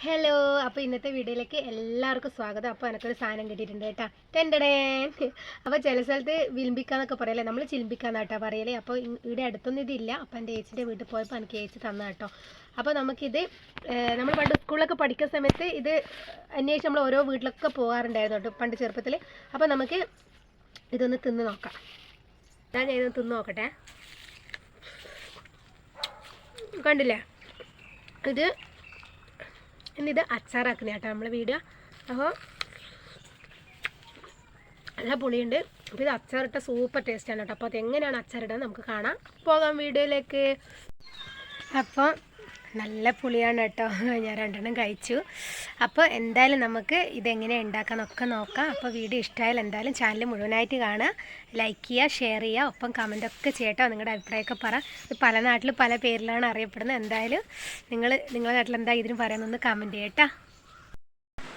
Hello, അപ്പോൾ ഇന്നത്തെ വീഡിയോയിലേക്ക് എല്ലാവർക്കും സ്വാഗതം. അപ്പോൾ എനിക്കൊരു സാധനം കിട്ടിയിട്ടുണ്ട് കേട്ടോ. ടെൻഡടേ. അപ്പോൾ ചില സ്ഥലത്ത് വിൽമ്പിക്കാന്നൊക്കെ പറയല്ലേ, നമ്മൾ ചിൽമ്പിക്കാന്നാട്ടോ പറയലേ. അപ്പോൾ ഇവിടെ അടുത്തൊന്നും ഇതില്ല. അപ്പോൾ എൻ്റെ ഏച്ചിൻ്റെ വീട്ടിൽ പോയപ്പോൾ എനിക്ക് ഏച്ചി തന്ന കേട്ടോ. അപ്പോൾ നമുക്കിത് നമ്മൾ പണ്ട് സ്കൂളിലൊക്കെ പഠിക്കുന്ന സമയത്ത് ഇത് അന്വേഷിച്ച് നമ്മൾ ഓരോ വീട്ടിലൊക്കെ പോകാറുണ്ടായിരുന്നു കേട്ടോ, പണ്ട് ചെറുപ്പത്തിൽ. അപ്പോൾ നമുക്ക് ഇതൊന്ന് തിന്ന് നോക്കാം. ഞാൻ ഇതൊന്ന് തിന്ന് നോക്കട്ടെ. കണ്ടില്ലേ, ഇത് അച്ചാറാക്കുന്ന കേട്ടോ നമ്മളെ വീഡിയോ. അപ്പോൾ നല്ല പുളിയുണ്ട്. അപ്പോൾ ഇത് അച്ചാറിട്ട സൂപ്പർ ടേസ്റ്റാണ് കേട്ടോ. അപ്പോൾ അതെങ്ങനെയാണ് അച്ചാറിടുക നമുക്ക് കാണാം. പോകാം വീഡിയോയിലേക്ക്. അപ്പോൾ നല്ല പുളിയാണ് കേട്ടോ. ഞാൻ രണ്ടെണ്ണം കഴിച്ചു. അപ്പോൾ എന്തായാലും നമുക്ക് ഇതെങ്ങനെ ഉണ്ടാക്കാമെന്നൊക്കെ നോക്കാം. അപ്പോൾ വീഡിയോ ഇഷ്ടമായാൽ എന്തായാലും ചാനൽ മുഴുവനായിട്ട് കാണുക, ലൈക്ക് ചെയ്യുക, ഷെയർ ചെയ്യുക, ഒപ്പം കമൻറ്റൊക്കെ ചെയ്യട്ടോ. നിങ്ങളുടെ അഭിപ്രായമൊക്കെ പറ. ഇത് പല നാട്ടിൽ പല പേരിലാണ് അറിയപ്പെടുന്നത്. എന്തായാലും നിങ്ങളുടെ നാട്ടിൽ എന്താ ഇതിന് പറയുന്നതെന്ന് കമൻറ്റ് ചെയ്യട്ടോ.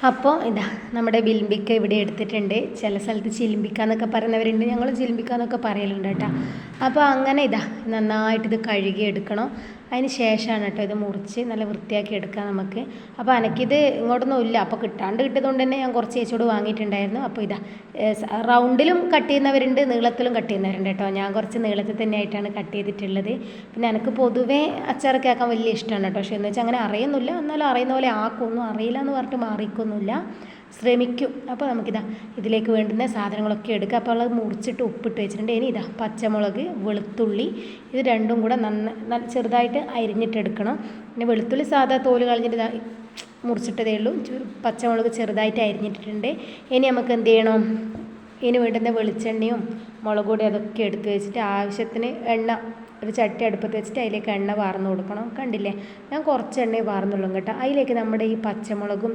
അപ്പോൾ ഇതാ നമ്മുടെ വിൽമ്പിക്ക ഇവിടെ എടുത്തിട്ടുണ്ട്. ചില സ്ഥലത്ത് ചിലിമ്പിക്ക എന്നൊക്കെ പറയുന്നവരുണ്ട്, ഞങ്ങൾ ചിലിമ്പിക്ക എന്നൊക്കെ പറയലുണ്ട് കേട്ടോ. അപ്പോൾ അങ്ങനെ ഇതാ നന്നായിട്ട് ഇത് കഴുകി എടുക്കണം. അതിന് ശേഷമാണ് കേട്ടോ ഇത് മുറിച്ച് നല്ല വൃത്തിയാക്കി എടുക്കാം നമുക്ക്. അപ്പോൾ എനിക്കിത് ഇങ്ങോട്ടൊന്നും ഇല്ല, അപ്പോൾ കിട്ടിയതുകൊണ്ട് തന്നെ ഞാൻ കുറച്ച് ചേച്ചോട് വാങ്ങിയിട്ടുണ്ടായിരുന്നു. അപ്പോൾ ഇതാ റൗണ്ടിലും കട്ട് ചെയ്യുന്നവരുണ്ട്, നീളത്തിലും കട്ട് ചെയ്യുന്നവരുണ്ട് കേട്ടോ. ഞാൻ കുറച്ച് നീളത്തിൽ തന്നെ ആയിട്ടാണ് കട്ട് ചെയ്തിട്ടുള്ളത്. പിന്നെ എനിക്ക് പൊതുവേ അച്ചാറൊക്കെ ആക്കാൻ വലിയ ഇഷ്ടമാണ് കേട്ടോ. പക്ഷേ എന്ന് വെച്ചാൽ അങ്ങനെ അറിയുന്നില്ല, എന്നാലും അറിയുന്ന പോലെ ആക്കൊന്നും അറിയില്ല എന്ന് പറഞ്ഞിട്ട് മാറിക്കൊന്നുമില്ല, ശ്രമിക്കും. അപ്പോൾ നമുക്കിതാ ഇതിലേക്ക് വേണ്ടുന്ന സാധനങ്ങളൊക്കെ എടുക്കുക. അപ്പോൾ അത് മുറിച്ചിട്ട് ഉപ്പിട്ട് വെച്ചിട്ടുണ്ട്. ഇനി ഇതാ പച്ചമുളക്, വെളുത്തുള്ളി, ഇത് രണ്ടും കൂടെ നല്ല ചെറുതായിട്ട് അരിഞ്ഞിട്ടെടുക്കണം. പിന്നെ വെളുത്തുള്ളി സാധാ തോല് കളഞ്ഞിട്ട് ഇതാ മുറിച്ചിട്ടതേ ഉള്ളൂ. പച്ചമുളക് ചെറുതായിട്ട് അരിഞ്ഞിട്ടിട്ടുണ്ട്. ഇനി നമുക്ക് എന്ത് ചെയ്യണം, ഇനി വേണ്ടുന്ന വെളിച്ചെണ്ണയും മുളക് പൊടി അതൊക്കെ എടുത്ത് വെച്ചിട്ട് ആവശ്യത്തിന് എണ്ണ ഒരു ചട്ടി അടുപ്പത്ത് വെച്ചിട്ട് അതിലേക്ക് എണ്ണ വാർന്ന് കൊടുക്കണം. കണ്ടില്ലേ, ഞാൻ കുറച്ച് എണ്ണയെ വാർന്നുള്ളൂ കേട്ടോ. അതിലേക്ക് നമ്മുടെ ഈ പച്ചമുളകും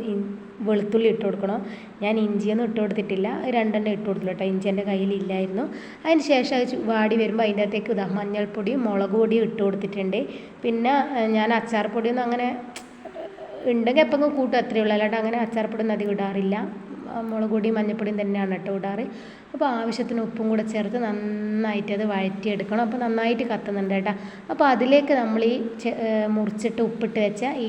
വെളുത്തുള്ളി ഇട്ട് കൊടുക്കണം. ഞാൻ ഇഞ്ചിയൊന്നും ഇട്ട് കൊടുത്തിട്ടില്ല, രണ്ടെണ്ണം ഇട്ട് കൊടുത്തില്ല കേട്ടോ. ഇഞ്ചി എൻ്റെ കയ്യിലില്ലായിരുന്നു. അതിന് ശേഷം അത് വാടി വരുമ്പോൾ അതിൻ്റെ അകത്തേക്ക് ഇതാ മഞ്ഞൾപ്പൊടിയും മുളക് പൊടിയും ഇട്ട് കൊടുത്തിട്ടുണ്ട്. പിന്നെ ഞാൻ അച്ചാർ പൊടിയൊന്നും അങ്ങനെ ഉണ്ടെങ്കിൽ എപ്പോൾ കൂട്ടും, അത്രയേ ഉള്ളൂ. അല്ലാണ്ട് അങ്ങനെ അച്ചാർ പൊടിയൊന്നും അധികം ഇടാറില്ല. മുളക് പൊടിയും മഞ്ഞൾപ്പൊടിയും തന്നെയാണ് കേട്ടോ ഇടാറ്. അപ്പോൾ ആവശ്യത്തിന് ഉപ്പും കൂടെ ചേർത്ത് നന്നായിട്ട് അത് വഴറ്റിയെടുക്കണം. അപ്പോൾ നന്നായിട്ട് കത്തുന്നുണ്ട് കേട്ടോ. അപ്പോൾ അതിലേക്ക് നമ്മൾ ഈ മുറിച്ചിട്ട് ഉപ്പിട്ട് വെച്ച ഈ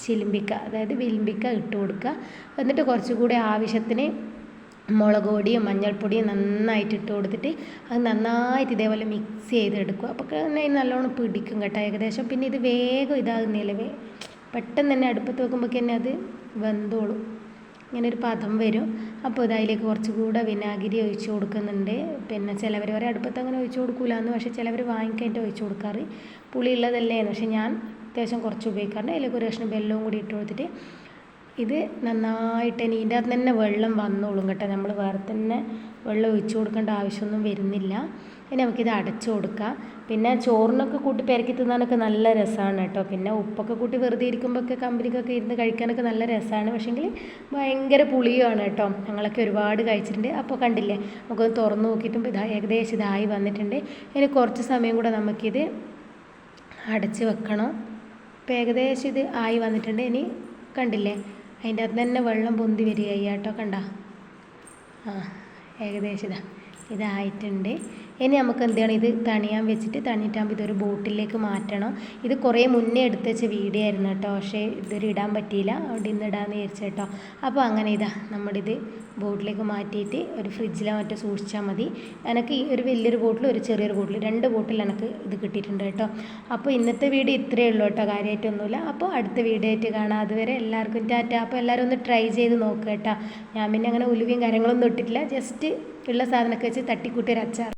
ചിലിമ്പിക്ക, അതായത് വിലിമ്പിക്ക ഇട്ട് കൊടുക്കുക. എന്നിട്ട് കുറച്ചുകൂടി ആവശ്യത്തിന് മുളക് പൊടിയും മഞ്ഞൾപ്പൊടിയും നന്നായിട്ട് ഇട്ട് കൊടുത്തിട്ട് അത് നന്നായിട്ട് ഇതേപോലെ മിക്സ് ചെയ്തെടുക്കുക. അപ്പോൾ നല്ലോണം പിടിക്കും കേട്ടോ ഏകദേശം. പിന്നെ ഇത് വേഗം ഇതാകുന്നില്ല, പെട്ടെന്ന് തന്നെ അടുപ്പത്ത് വെക്കുമ്പോഴേക്ക് തന്നെ അത് വെന്തോളും, ഇങ്ങനെ ഒരു പദം വരും. അപ്പോൾ ഇതിലേക്ക് കുറച്ചുകൂടെ വിനാഗിരി ഒഴിച്ച് കൊടുക്കുന്നുണ്ട്. പിന്നെ ചിലവർ വരെ അടുപ്പത്ത് അങ്ങനെ ഒഴിച്ച് കൊടുക്കില്ല, പക്ഷേ ചിലവർ വാങ്ങിക്കാനായിട്ട് ഒഴിച്ച് കൊടുക്കാറ്. പുളി ഉള്ളതല്ലേന്ന്, പക്ഷേ ഞാൻ അത്യാവശ്യം കുറച്ച് ഉപയോഗിക്കാറുണ്ട്. അതിലേക്ക് ഒരു കഷ്ണം വെല്ലവും കൂടി ഇട്ട് കൊടുത്തിട്ട് ഇത് നന്നായിട്ട് ഇനി ഇതിൻ്റെ അകത്ത് തന്നെ വെള്ളം വന്നോളും കേട്ടോ. നമ്മൾ വേറെ തന്നെ വെള്ളം ഒഴിച്ച് കൊടുക്കേണ്ട ആവശ്യമൊന്നും വരുന്നില്ല. ഇനി നമുക്കിത് അടച്ചു കൊടുക്കാം. പിന്നെ ചോറിനൊക്കെ കൂട്ടി പെരക്കി തിന്നാനൊക്കെ നല്ല രസമാണ് കേട്ടോ. പിന്നെ ഉപ്പൊക്കെ കൂട്ടി വെറുതെ ഇരിക്കുമ്പോഴൊക്കെ കമ്പനിക്കൊക്കെ ഇരുന്ന് കഴിക്കാനൊക്കെ നല്ല രസമാണ്. പക്ഷേങ്കിൽ ഭയങ്കര പുളിയുമാണ് കേട്ടോ. ഞങ്ങളൊക്കെ ഒരുപാട് കഴിച്ചിട്ടുണ്ട്. അപ്പോൾ കണ്ടില്ലേ, നമുക്കൊന്ന് തുറന്ന് നോക്കിയിട്ടും ഏകദേശം ഇതായി വന്നിട്ടുണ്ട്. ഇനി കുറച്ച് സമയം കൂടെ നമുക്കിത് അടച്ച് വെക്കണം. ഇപ്പോൾ ഏകദേശം ഇത് ആയി വന്നിട്ടുണ്ട്. ഇനി കണ്ടില്ലേ, അതിൻ്റെ അകത്ത് തന്നെ വെള്ളം പൊന്തി വരികയായി കേട്ടോ. കണ്ട, ഏകദേശം ഇതായിട്ടുണ്ട്. ഇനി നമുക്ക് എന്ത് ചെയ്യണം, ഇത് തണിയാൻ വെച്ചിട്ട് തണിയിട്ടാകുമ്പോൾ ഇതൊരു ബോട്ടിലേക്ക് മാറ്റണം. ഇത് കുറേ മുന്നേ എടുത്ത് വെച്ച വീഡിയോ ആയിരുന്നു കേട്ടോ, പക്ഷേ ഇതൊരു ഇടാൻ പറ്റിയില്ല, അവിടെ ഇന്ന് ഇടാമെന്ന് വിചാരിച്ചു കേട്ടോ. അപ്പോൾ അങ്ങനെ നമ്മുടെ ഇത് ബോട്ടിലേക്ക് മാറ്റിയിട്ട് ഒരു ഫ്രിഡ്ജിലോ മറ്റോ സൂക്ഷിച്ചാൽ മതി. എനിക്ക് ഈ ഒരു വലിയൊരു ബോട്ടിൽ ഒരു ചെറിയൊരു ബോട്ടിൽ, 2 ബോട്ടിൽ എനിക്ക് ഇത് കിട്ടിയിട്ടുണ്ട് കേട്ടോ. അപ്പോൾ ഇന്നത്തെ വീഡിയോ ഇത്രയേ ഉള്ളൂ കേട്ടോ, കാര്യമായിട്ടൊന്നുമില്ല. അപ്പോൾ അടുത്ത വീഡിയോ ആയിട്ട് കാണാം. അതുവരെ എല്ലാവർക്കും ടാറ്റ. അപ്പോൾ എല്ലാവരും ഒന്ന് ട്രൈ ചെയ്ത് നോക്കുക കേട്ടോ. ഞാൻ പിന്നെ അങ്ങനെ ഉലുവയും കാര്യങ്ങളൊന്നും ഇട്ടിട്ടില്ല, ജസ്റ്റ് ഉള്ള സാധനമൊക്കെ വെച്ച് തട്ടിക്കൂട്ടിയൊരു അച്ചാർ.